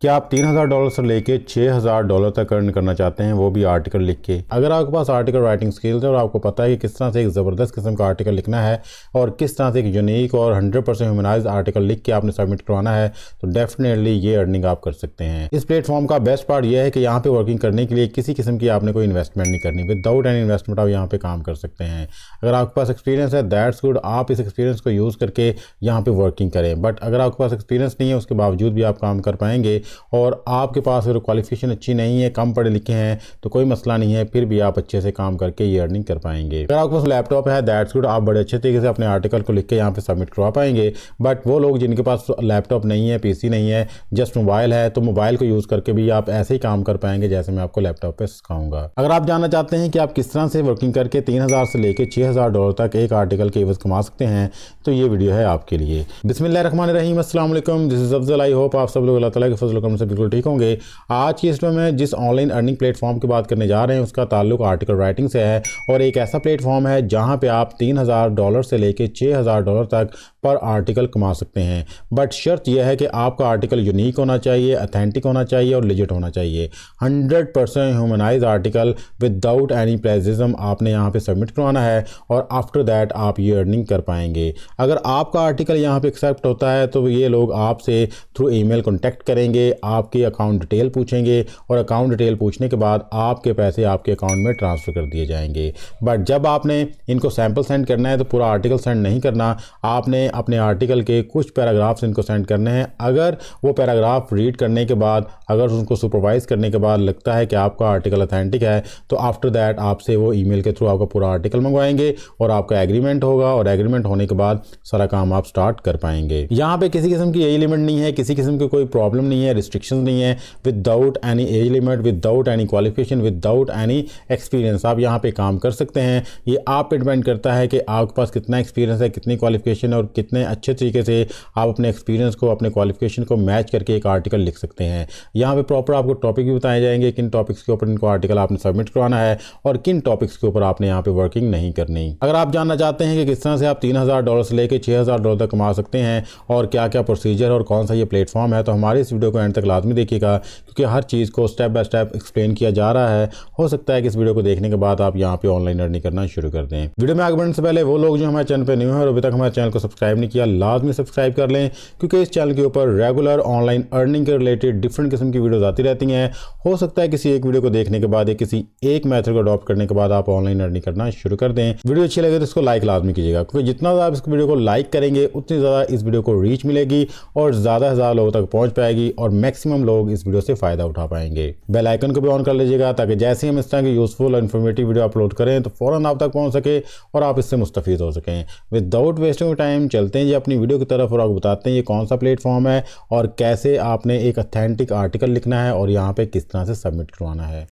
कि आप $3000 से लेके $6000 तक अर्न करना चाहते हैं, वो भी आर्टिकल लिख के। अगर आपके पास आर्टिकल राइटिंग स्किल्स है और आपको पता है कि किस तरह से एक ज़बरदस्त किस्म का आर्टिकल लिखना है और किस तरह से एक यूनिक और 100% ह्यूमनाइज्ड आर्टिकल लिख के आपने सबमिट करवाना है, तो डेफिनेटली ये अर्निंग आप कर सकते हैं। इस प्लेटफॉर्म का बेस्ट पार्ट ये है कि यहाँ पे वर्किंग करने के लिए किसी किस्म की आपने कोई इन्वेस्टमेंट नहीं करनी। विदाउट एनी इन्वेस्टमेंट आप यहाँ पे काम कर सकते हैं। अगर आपके पास एक्सपीरियंस है दैट्स गुड, आप इस एक्सपीरियंस को यूज़ करके यहाँ पे वर्किंग करें। बट अगर आपके पास एक्सपीरियंस नहीं है उसके बावजूद भी आप काम कर पाएंगे और आपके पास अगर क्वालिफिकेशन अच्छी नहीं है, कम पढ़े लिखे हैं, तो कोई मसला नहीं है, फिर भी आप अच्छे से काम करके ये अर्निंग कर पाएंगे। अगर आपके पास लैपटॉप है दैट्स गुड, आप बड़े अच्छे तरीके से अपने आर्टिकल को लिख के यहाँ पे सबमिट करवा पाएंगे। बट वो लोग जिनके पास लैपटॉप नहीं है, पीसी नहीं है, जस्ट मोबाइल है, तो मोबाइल को यूज़ करके भी आप ऐसे ही काम कर पाएंगे जैसे मैं आपको लैपटॉप पे सिखाऊंगा। अगर आप जानना चाहते हैं कि आप किस तरह से वर्किंग करके $3000 से लेके $6000 तक एक आर्टिकल के एवज कमा सकते हैं, तो ये वीडियो है आपके लिए। बिस्मिल्लाहिर्रहमानिर्रहीम, अस्सलाम वालेकुम, this is Afzal. I hope आप सब लोग अल्लाह ताला के फजल करम से बिल्कुल ठीक होंगे। आज की इस वीडियो में जिस ऑनलाइन अर्निंग प्लेटफॉर्म की बात करने जा रहे हैं उसका ताल्लुक आर्टिकल राइटिंग से है और एक ऐसा प्लेटफॉर्म है जहां पे आप $3000 से लेके $6000 तक पर आर्टिकल कमा सकते हैं। बट शर्त यह है कि आपका आर्टिकल यूनिक होना चाहिए, अथेंटिक होना चाहिए और लेजिट होना चाहिए। 100% ह्यूमनाइज्ड आर्टिकल विदाउट एनी प्लेजिज्म आपने यहाँ पे सबमिट करवाना है और आफ्टर दैट आप ये अर्निंग कर पाएंगे। अगर आपका आर्टिकल यहाँ पे एक्सेप्ट होता है तो ये लोग आपसे थ्रू ईमेल कॉन्टैक्ट करेंगे, आपकी अकाउंट डिटेल पूछेंगे और अकाउंट डिटेल पूछने के बाद आपके पैसे आपके अकाउंट में ट्रांसफ़र कर दिए जाएंगे। बट जब आपने इनको सैम्पल सेंड करना है तो पूरा आर्टिकल सेंड नहीं करना, आपने अपने आर्टिकल के कुछ पैराग्राफ्स इनको सेंड करने हैं। अगर वो पैराग्राफ रीड करने के बाद, अगर उनको सुपरवाइज करने के बाद लगता है कि आपका आर्टिकल अथेंटिक है, तो आफ्टर दैट आपसे वो ईमेल के थ्रू आपका पूरा आर्टिकल मंगवाएंगे और आपका एग्रीमेंट होगा और एग्रीमेंट होने के बाद सारा काम आप स्टार्ट कर पाएंगे। यहाँ पे किसी किस्म की एज लिमिट नहीं है, किसी किस्म की कोई प्रॉब्लम नहीं है, रिस्ट्रिक्शंस नहीं है। Without any age limit, without any qualification, without any experience आप यहाँ पे काम कर सकते हैं। ये आप पे डिपेंड करता है कि आपके पास कितना एक्सपीरियंस है, कितनी क्वालिफिकेशन है और कितने अच्छे तरीके से आप अपने एक्सपीरियंस को, अपने क्वालिफिकेशन को मैच करके एक आर्टिकल लिख सकते हैं। यहाँ पे प्रॉपर आपको टॉपिक भी बताए जाएंगे, किन टॉपिक्स के ऊपर इनको आर्टिकल आपने सबमिट करवाना है और किन टॉपिक्स के ऊपर आपने यहाँ पे वर्किंग नहीं करनी। अगर आप जानना चाहते हैं कि किस तरह से आप $3000 से लेकर $6000 तक कमा सकते हैं और क्या क्या प्रोसीजर और कौन सा ये प्लेटफॉर्म है, तो हमारे इस वीडियो को एंड तक लाजमी देखिएगा क्योंकि हर चीज़ को स्टेप बाय स्टेप एक्सप्लेन किया जा रहा है। हो सकता है कि इस वीडियो को देखने के बाद आप यहाँ पे ऑनलाइन अर्निंग करना शुरू कर दें। वीडियो में आगे बढ़ने से पहले वो लोग जो हमारे चैनल पर न्यू है और अभी तक हमारे चैनल को सब्सक्राइब नहीं किया, लाजमी सब्सक्राइब कर लें क्योंकि इस चैनल के ऊपर रेगुलर ऑनलाइन अर्निंग के रिलेटेड डिफरेंट किस्म की वीडियोस आती रहती हैं। हो सकता है किसी एक वीडियो को देखने के बाद या किसी एक मेथड को अडॉप्ट करने के बाद आप ऑनलाइन अर्निंग करना शुरू कर दें। वीडियो अच्छी लगे तो इसको लाइक लाजमी कीजिएगा क्योंकि जितना ज़्यादा आप इस वीडियो को लाइक करेंगे उतनी ज़्यादा इस वीडियो को रीच मिलेगी और ज़्यादा से ज़्यादा लोगों तक पहुँच पाएगी और मैक्सिमम लोग इस वीडियो से फ़ायदा उठा पाएंगे। बेल आइकन को भी ऑन कर लीजिएगा ताकि जैसे हम इस तरह की यूजफुल और इन्फॉर्मेटिव वीडियो अपलोड करें तो फ़ौरन आप तक पहुँच सके और आप इससे मुस्तफ़ीद हो सकें। विदाउट वेस्टिंग टाइम चलते हैं जी अपनी वीडियो की तरफ और आपको बताते हैं ये कौन सा प्लेटफॉर्म है और कैसे आपने एक अथेंटिक आर्टिकल लिखना है और यहाँ पे किस तरह से सबमिट करवाना है।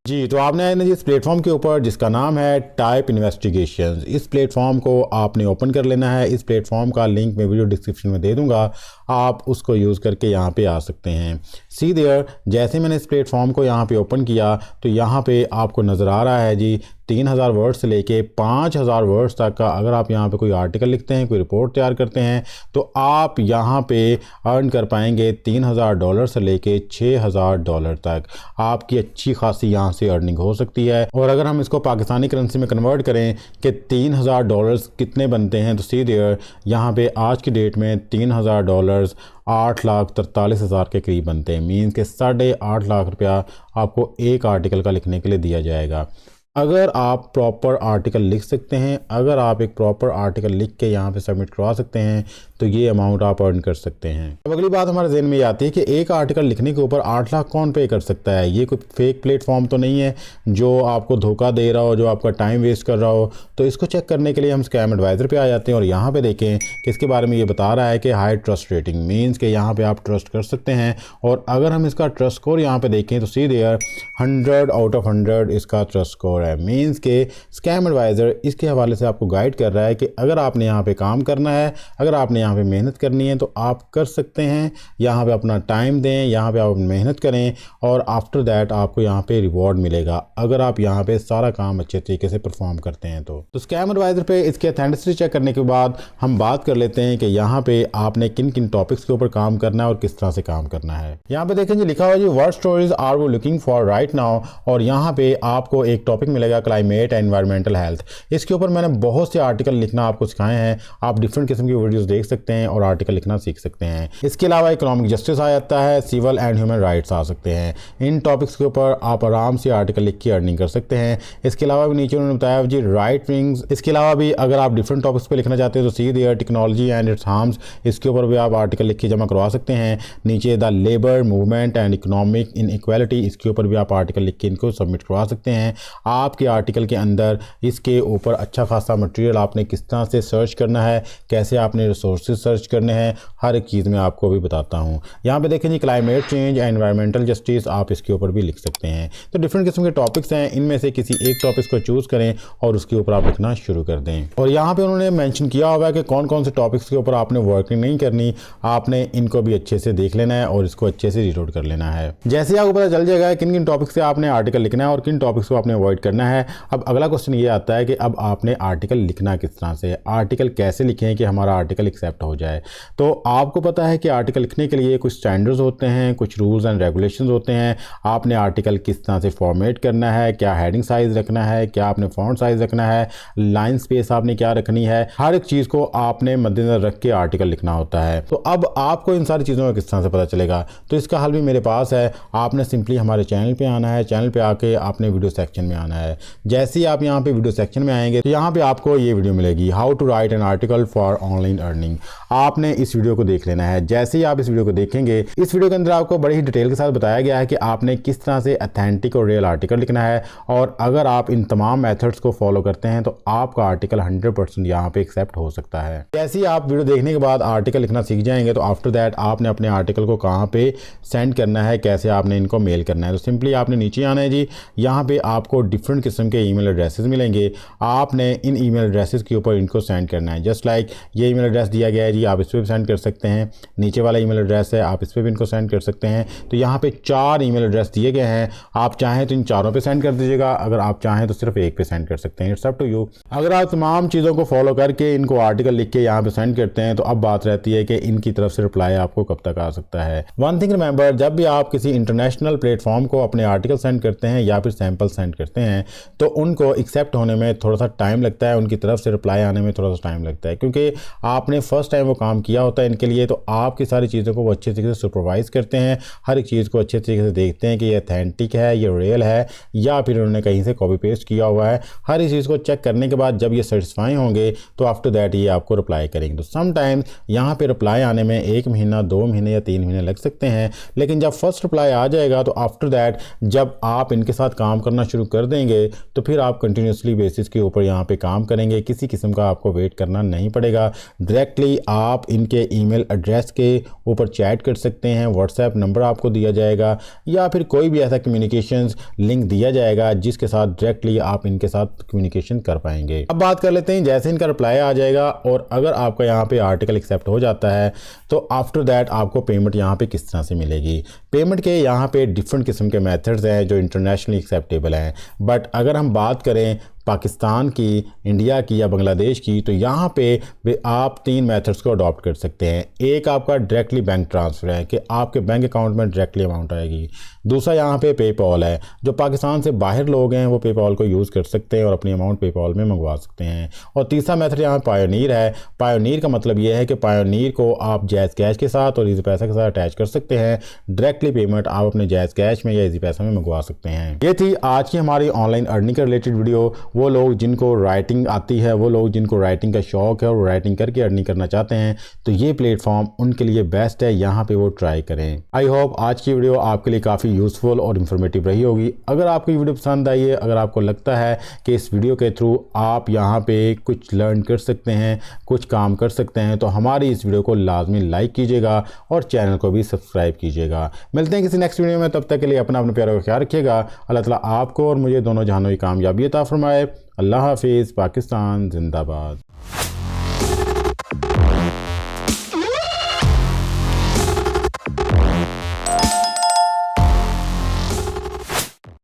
जी, तो आपने आए ना जी इस प्लेटफॉर्म के ऊपर जिसका नाम है टाइप इन्वेस्टिगेशंस। इस प्लेटफॉर्म को आपने ओपन कर लेना है। इस प्लेटफॉर्म का लिंक मैं वीडियो डिस्क्रिप्शन में दे दूंगा, आप उसको यूज़ करके यहाँ पे आ सकते हैं। सी देयर, जैसे मैंने इस प्लेटफॉर्म को यहाँ पे ओपन किया तो यहाँ पे आपको नज़र आ रहा है जी 3000 वर्ड से लेके 5000 वर्ड्स तक का अगर आप यहाँ पे कोई आर्टिकल लिखते हैं, कोई रिपोर्ट तैयार करते हैं तो आप यहाँ पे अर्न कर पाएंगे $3000 से लेके $6000 तक। आपकी अच्छी खासी यहाँ से अर्निंग हो सकती है। और अगर हम इसको पाकिस्तानी करेंसी में कन्वर्ट करें कि $3000 कितने बनते हैं तो सी देयर यहाँ पे आज की डेट में $3000 8,43,000 के करीब बनते हैं। मीन्स के 8.5 लाख रुपया आपको एक आर्टिकल का लिखने के लिए दिया जाएगा। अगर आप प्रॉपर आर्टिकल लिख सकते हैं, अगर आप एक प्रॉपर आर्टिकल लिख के यहाँ पे सबमिट करवा सकते हैं तो ये अमाउंट आप अर्न कर सकते हैं। अब अगली बात हमारे जहन में ये आती है कि एक आर्टिकल लिखने के ऊपर 8 लाख कौन पे कर सकता है। ये कोई फेक प्लेटफॉर्म तो नहीं है जो आपको धोखा दे रहा हो, जो आपका टाइम वेस्ट कर रहा हो। तो इसको चेक करने के लिए हम स्कैम एडवाइज़र पे आ जाते हैं और यहाँ पे देखें कि इसके बारे में ये बता रहा है कि हाई ट्रस्ट रेटिंग, मीन्स के यहाँ पे आप ट्रस्ट कर सकते हैं। और अगर हम इसका ट्रस्ट स्कोर यहाँ पे देखें तो सी देयर 100 आउट ऑफ 100 इसका ट्रस्ट स्कोर ऊपर है। मीन्स के स्कैम एडवाइज़र इसके हवाले से आपको गाइड कर रहा है कि अगर आपने यहाँ पे काम करना है, अगर आपने यहाँ पे मेहनत करनी है तो आप कर सकते हैं। यहाँ पे अपना टाइम दें, यहाँ पे आप मेहनत करें और आफ्टर दैट आपको यहाँ पे रिवॉर्ड मिलेगा अगर आप यहाँ पे सारा काम अच्छे तरीके से परफॉर्म करते हैं। तो स्कैम एडवाइज़र पे इसके अथेंटिसिटी चेक करने के बाद हम बात कर लेते हैं कि यहाँ पे आपने किन किन टॉपिक्स के ऊपर काम करना है और किस तरह से काम करना है। यहाँ पे देखें जी लिखा हुआ जी व्हाट स्टोरीज आर वो लुकिंग फॉर राइट नाउ, और यहाँ पे आपको एक टॉपिक मिलेगा क्लाइमेट एंड एनवायरमेंटल हेल्थ। इसके ऊपर मैंने बहुत से आर्टिकल लिखना आपको सिखाए हैं, आप डिफरेंट किस्म की वीडियोस देख सकते हैं और आर्टिकल लिखना सीख सकते हैं। इसके अलावा इकोनॉमिक जस्टिस आ जाता है, सिविल एंड ह्यूमन राइट्स आ सकते हैं। इन टॉपिक्स के ऊपर आप आराम से आर्टिकल लिख के अर्निंग कर सकते हैं। इसके अलावा भी नीचे उन्होंने बताया जी राइट विंग्स। इसके अलावा भी अगर आप डिफरेंट टॉपिक्स पे लिखना चाहते हैं तो see their technology and its harms, इसके ऊपर भी आप आर्टिकल लिख के जमा करवा सकते हैं। नीचे the labour movement and economic inequality, इसके ऊपर भी आप आर्टिकल लिख के इनको सबमिट करवा सकते हैं। आपके आर्टिकल के अंदर इसके ऊपर अच्छा खासा मटेरियल आपने किस तरह से सर्च करना है, कैसे आपने रिसोर्सेज सर्च करने हैं, हर एक चीज़ मैं आपको भी बताता हूँ। यहाँ पे देखें जी climate change and environmental justice, आप इसके ऊपर भी लिख सकते हैं। तो डिफरेंट किस्म के टॉपिक्स हैं, इनमें से किसी एक टॉपिक्स को चूज़ करें और उसके ऊपर आप लिखना शुरू कर दें। और यहाँ पे उन्होंने मेंशन किया हुआ है कि कौन कौन से टॉपिक्स के ऊपर आपने वर्किंग नहीं करनी, आपने इनको भी अच्छे से देख लेना है और इसको अच्छे से रीड कर लेना है। जैसे आपको पता चल जाएगा किन किन टॉपिक्स से आपने आर्टिकल लिखना है और किन टॉपिक्स को आपने अवॉइड करना है। अब अगला क्वेश्चन ये आता है कि अब आपने आर्टिकल लिखना किस तरह से, आर्टिकल कैसे लिखें कि हमारा आर्टिकल एक्सेप्ट हो जाए। तो आपको पता है कि आर्टिकल लिखने के लिए कुछ स्टैंडर्ड्स होते हैं, कुछ रूल्स एंड रेगुलेशंस होते हैं। आपने आर्टिकल किस तरह से फॉर्मेट करना है, क्या हेडिंग साइज रखना है, क्या आपने फॉन्ट साइज रखना है, लाइन स्पेस आपने क्या रखनी है, हर एक चीज़ को आपने मद्देनजर रख के आर्टिकल लिखना होता है। तो अब आपको इन सारी चीज़ों का किस तरह से पता चलेगा, तो इसका हल भी मेरे पास है। आपने सिंपली हमारे चैनल पे आना है, चैनल पे आके आपने वीडियो सेक्शन में आना है। जैसे ही आप यहाँ पे वीडियो सेक्शन में आएंगे तो यहाँ पे आपको ये वीडियो मिलेगी, how to write an article for online earning. आपने इस वीडियो को देख लेना है। जैसे ही आप इस वीडियो को देखेंगे, इस वीडियो के अंदर आपको बड़ी ही डिटेल के साथ बताया गया है कि आपने किस तरह से अथेंटिक और रियल आर्टिकल लिखना है, और अगर आप इन तमाम मेथड्स को फॉलो करते हैं तो आपका आर्टिकल 100% यहाँ पे एक्सेप्ट हो सकता है। जैसे ही आप वीडियो देखने के बाद आर्टिकल लिखना सीख जाएंगे तो आफ्टर दैट आपने अपने आर्टिकल को कहाँ पे सेंड करना है, कैसे आपने इनको मेल करना है। तो सिंपली आपने नीचे आना है जी, यहाँ पे आपको डिफरेंट किस्म के ईमेल एड्रेसेस मिलेंगे। आपने इन ईमेल एड्रेसेस के ऊपर इनको सेंड करना है। जस्ट लाइक ये ईमेल एड्रेस दिया गया है जी, आप इस पर भी सेंड कर सकते हैं। नीचे वाला ईमेल एड्रेस है, आप इस पर भी इनको सेंड कर सकते हैं। तो यहाँ पे 4 ईमेल एड्रेस दिए गए हैं, आप चाहें तो इन चारों पे सेंड कर दीजिएगा, अगर आप चाहें तो सिर्फ एक पे सेंड कर सकते हैं। It's up to you. अगर आप तमाम चीज़ों को फॉलो करके इनको आर्टिकल लिख के यहाँ पे सेंड करते हैं तो अब बात रहती है कि इनकी तरफ से रिप्लाई आपको कब तक आ सकता है। वन थिंग रिमेंबर, जब भी आप किसी इंटरनेशनल प्लेटफॉर्म को अपने आर्टिकल सेंड करते हैं या फिर सैंपल सेंड करते हैं तो उनको एक्सेप्ट होने में थोड़ा सा टाइम लगता है, उनकी तरफ से रिप्लाई आने में थोड़ा सा टाइम लगता है, क्योंकि आपने फर्स्ट टाइम वो काम किया होता है इनके लिए। तो आपकी सारी चीज़ों को वो अच्छे तरीके से सुपरवाइज करते हैं, हर एक चीज़ को अच्छे तरीके से देखते हैं कि ये अथेंटिक है, ये रियल है या फिर उन्होंने कहीं से कॉपी पेस्ट किया हुआ है। हर एक चीज़ को चेक करने के बाद जब ये सेटिस्फाई होंगे तो आफ्टर दैट ये आपको रिप्लाई करेंगे। तो समटाइम्स यहाँ पे रिप्लाई आने में 1 महीना, 2 महीने या 3 महीने लग सकते हैं, लेकिन जब फर्स्ट रिप्लाई आ जाएगा तो आफ्टर दैट जब आप इनके साथ काम करना शुरू कर देंगे तो फिर आप कंटिन्यूसली बेसिस के ऊपर यहाँ पे काम करेंगे। किसी किस्म का आपको वेट करना नहीं पड़ेगा। डायरेक्टली आप इनके ईमेल एड्रेस के ऊपर चैट कर सकते हैं, व्हाट्सएप नंबर आपको दिया जाएगा या फिर कोई भी ऐसा कम्युनिकेशंस लिंक दिया जाएगा जिसके साथ डायरेक्टली आप इनके साथ कम्युनिकेशन कर पाएंगे। अब बात कर लेते हैं, जैसे इनका रिप्लाई आ जाएगा और अगर आपका यहाँ पे आर्टिकल एक्सेप्ट हो जाता है तो आफ्टर दैट आपको पेमेंट यहाँ पे किस तरह से मिलेगी। पेमेंट के यहाँ पे डिफरेंट किस्म के मेथड्स हैं जो इंटरनेशनली एक्सेप्टेबल हैं, बट अगर हम बात करें पाकिस्तान की, इंडिया की या बांग्लादेश की, तो यहाँ पे आप 3 मेथड्स को अडॉप्ट कर सकते हैं। एक आपका डायरेक्टली बैंक ट्रांसफ़र है कि आपके बैंक अकाउंट में डायरेक्टली अमाउंट आएगी। दूसरा यहाँ पे पेपॉल है, जो पाकिस्तान से बाहर लोग हैं वो पेपॉल को यूज़ कर सकते हैं और अपनी अमाउंट पेपॉल में मंगवा सकते हैं। और तीसरा मेथड यहाँ पायोनीर है। पायोनीर का मतलब ये है कि पायोनीर को आप जैज़ कैश के साथ और ईजी पैसा के साथ अटैच कर सकते हैं। डायरेक्टली पेमेंट आप अपने जैज़ कैश में या ईजी पैसा में मंगवा सकते हैं। ये थी आज की हमारी ऑनलाइन अर्निंग के रिलेटेड वीडियो। वो लोग जिनको राइटिंग आती है, वो लोग जिनको राइटिंग का शौक़ है और राइटिंग करके अर्निंग करना चाहते हैं, तो ये प्लेटफॉर्म उनके लिए बेस्ट है। यहाँ पे वो ट्राई करें। आई होप आज की वीडियो आपके लिए काफ़ी यूज़फुल और इन्फॉर्मेटिव रही होगी। अगर आपको ये वीडियो पसंद आई है, अगर आपको लगता है कि इस वीडियो के थ्रू आप यहाँ पे कुछ लर्न कर सकते हैं, कुछ काम कर सकते हैं, तो हमारी इस वीडियो को लाजमी लाइक कीजिएगा और चैनल को भी सब्सक्राइब कीजिएगा। मिलते हैं किसी नेक्स्ट वीडियो में, तब तक के लिए अपना प्यारों का ख्याल रखिएगा। अल्लाह ताला आपको और मुझे दोनों जहानों की कामयाबी अता फरमाए। अल्लाह हाफिज़। पाकिस्तान जिंदाबाद।